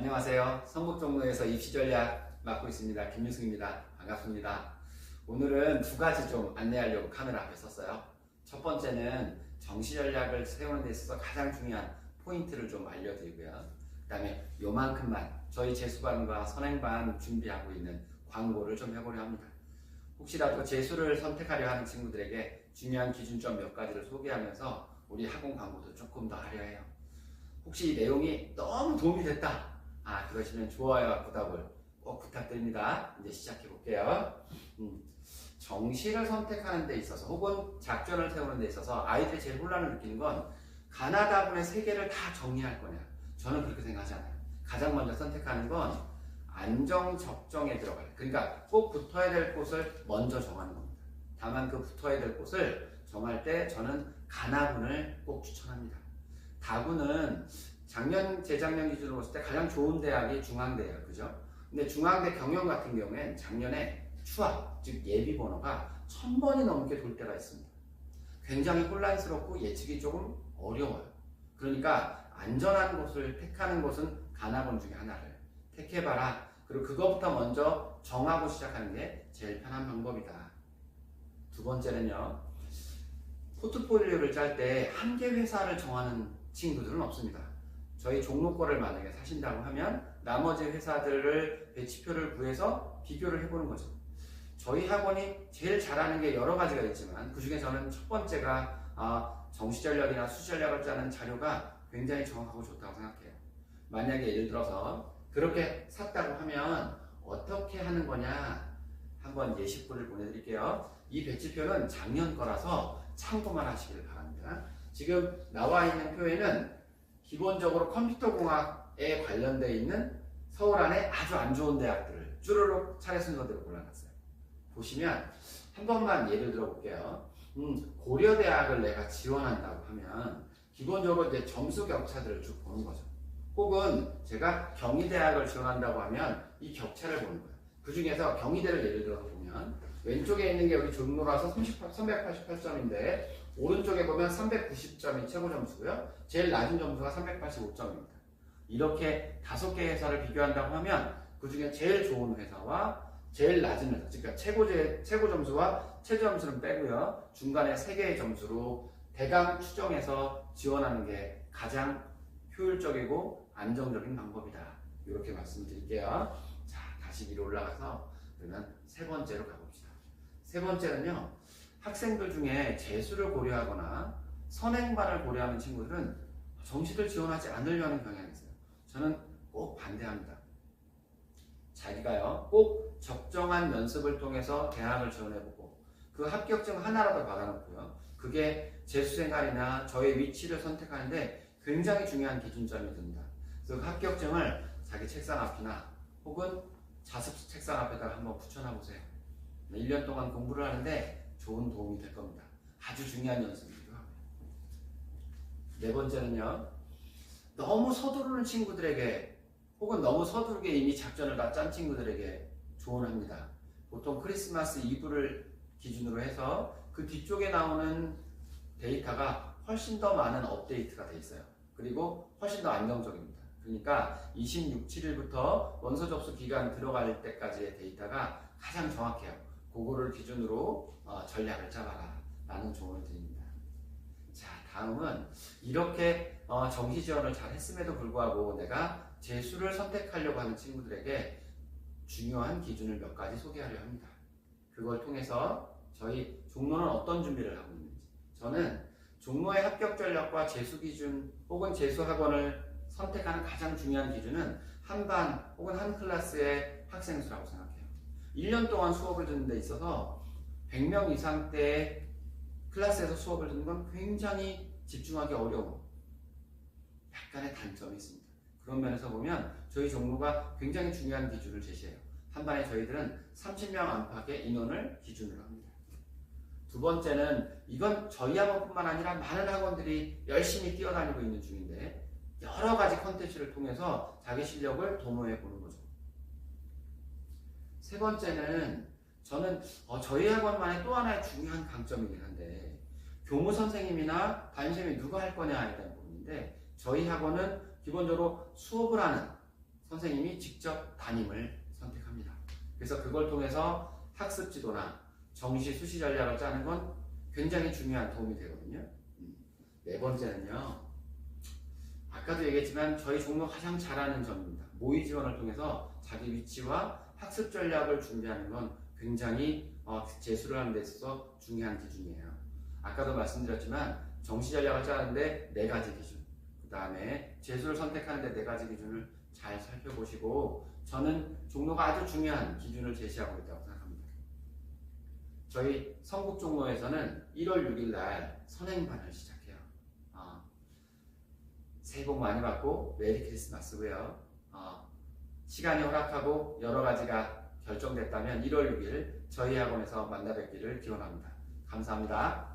안녕하세요. 성북종로에서 입시전략 맡고 있습니다. 김유승입니다. 반갑습니다. 오늘은 두 가지 좀 안내하려고 카메라 앞에 섰어요. 첫 번째는 정시전략을 세우는 데 있어서 가장 중요한 포인트를 좀 알려드리고요. 그 다음에 요만큼만 저희 재수반과 선행반 준비하고 있는 광고를 좀 해보려 합니다. 혹시라도 재수를 선택하려 하는 친구들에게 중요한 기준점 몇 가지를 소개하면서 우리 학원 광고도 조금 더 하려 해요. 혹시 이 내용이 너무 도움이 됐다, 그러시면 좋아요와 구독을 꼭 부탁드립니다. 이제 시작해 볼게요. 정시를 선택하는 데 있어서 혹은 작전을 세우는 데 있어서 아이들이 제일 혼란을 느끼는 건 가나다분의 세 개를 다 정리할 거냐. 저는 그렇게 생각하지 않아요. 가장 먼저 선택하는 건 안정적정에 들어가요. 그러니까 꼭 붙어야 될 곳을 먼저 정하는 겁니다. 다만 그 붙어야 될 곳을 정할 때 저는 가나분을 꼭 추천합니다. 다분은 작년, 재작년 기준으로 봤을 때 가장 좋은 대학이 중앙대예요. 그죠? 근데 중앙대 경영 같은 경우엔 작년에 추합, 즉 예비 번호가 1000번이 넘게 돌 때가 있습니다. 굉장히 혼란스럽고 예측이 조금 어려워요. 그러니까 안전한 곳을 택하는 것은 가나번 중에 하나를 택해봐라. 그리고 그것부터 먼저 정하고 시작하는 게 제일 편한 방법이다. 두 번째는요, 포트폴리오를 짤 때 한 개 회사를 정하는 친구들은 없습니다. 저희 종로 거를 만약에 사신다고 하면 나머지 회사들을 배치표를 구해서 비교를 해보는 거죠. 저희 학원이 제일 잘하는 게 여러 가지가 있지만 그 중에 저는 첫 번째가 정시전략이나 수시전략을 짜는 자료가 굉장히 정확하고 좋다고 생각해요. 만약에 예를 들어서 그렇게 샀다고 하면 어떻게 하는 거냐, 한번 예시표를 보내드릴게요. 이 배치표는 작년 거라서 참고만 하시길 바랍니다. 지금 나와 있는 표에는 기본적으로 컴퓨터공학에 관련되어 있는 서울 안에 아주 안 좋은 대학들을 쭈르륵 차례 순서대로 골라놨어요. 보시면 한 번만 예를 들어 볼게요. 고려대학을 내가 지원한다고 하면 기본적으로 이제 점수 격차들을 쭉 보는 거죠. 혹은 제가 경희대학을 지원한다고 하면 이 격차를 보는 거예요. 그 중에서 경희대를 예를 들어서 보면 왼쪽에 있는 게 여기 종로라서 388점인데 오른쪽에 보면 390점이 최고 점수고요. 제일 낮은 점수가 385점입니다. 이렇게 5개 회사를 비교한다고 하면 그 중에 제일 좋은 회사와 제일 낮은 회사, 그러니까 최고 점수와 최저 점수는 빼고요. 중간에 3개의 점수로 대강 추정해서 지원하는 게 가장 효율적이고 안정적인 방법이다. 이렇게 말씀드릴게요. 자, 다시 위로 올라가서 그러면 세 번째로 가봅시다. 세 번째는요, 학생들 중에 재수를 고려하거나 선행반을 고려하는 친구들은 정시를 지원하지 않으려는 경향이 있어요. 저는 꼭 반대합니다. 자기가요, 꼭 적정한 연습을 통해서 대학을 지원해보고 그 합격증 하나라도 받아놓고요, 그게 재수생활이나 저의 위치를 선택하는데 굉장히 중요한 기준점이 됩니다. 그래서 그 합격증을 자기 책상 앞이나 혹은 자습 책상 앞에다가 한번 붙여놔보세요. 1년 동안 공부를 하는데 좋은 도움이 될 겁니다. 아주 중요한 연습이기도 하고요. 네 번째는요, 너무 서두르는 친구들에게 혹은 너무 서두르게 이미 작전을 다 짠 친구들에게 조언합니다. 보통 크리스마스 이브를 기준으로 해서 그 뒤쪽에 나오는 데이터가 훨씬 더 많은 업데이트가 돼 있어요. 그리고 훨씬 더 안정적입니다. 그러니까 26, 7일부터 원서 접수 기간 들어갈 때까지의 데이터가 가장 정확해요. 그거를 기준으로 전략을 짜봐라 라는 조언을 드립니다. 자, 다음은 이렇게 정시 지원을 잘 했음에도 불구하고 내가 재수를 선택하려고 하는 친구들에게 중요한 기준을 몇 가지 소개하려 합니다. 그걸 통해서 저희 종로는 어떤 준비를 하고 있는지, 저는 종로의 합격 전략과 재수 기준 혹은 재수 학원을 선택하는 가장 중요한 기준은 한 반 혹은 한 클래스의 학생 수라고 생각해요. 1년 동안 수업을 듣는 데 있어서 100명 이상대의 클래스에서 수업을 듣는 건 굉장히 집중하기 어려운 약간의 단점이 있습니다. 그런 면에서 보면 저희 종로가 굉장히 중요한 기준을 제시해요. 한 반에 저희들은 30명 안팎의 인원을 기준으로 합니다. 두 번째는 이건 저희 학원뿐만 아니라 많은 학원들이 열심히 뛰어다니고 있는 중인데 여러 가지 컨텐츠를 통해서 자기 실력을 도모해 보는 거죠. 세 번째는 저는 저희 학원만의 또 하나의 중요한 강점이긴 한데 교무 선생님이나 담임선생님이 누가 할 거냐에 대한 부분인데 저희 학원은 기본적으로 수업을 하는 선생님이 직접 담임을 선택합니다. 그래서 그걸 통해서 학습 지도나 정시 수시 전략을 짜는 건 굉장히 중요한 도움이 되거든요. 네 번째는요, 아까도 얘기했지만 저희 종로 가장 잘하는 점입니다. 모의 지원을 통해서 자기 위치와 학습 전략을 준비하는 건 굉장히 재수를 하는 데 있어서 중요한 기준이에요. 아까도 말씀드렸지만 정시 전략을 짜는데 4가지 기준, 그 다음에 재수를 선택하는데 4가지 기준을 잘 살펴보시고, 저는 종로가 아주 중요한 기준을 제시하고 있다고 생각합니다. 저희 성북 종로에서는 1월 6일 날 선행반을 시작해요. 새해 복 많이 받고 메리 크리스마스고요. 시간이 허락하고 여러 가지가 결정됐다면 1월 6일 저희 학원에서 만나 뵙기를 기원합니다. 감사합니다.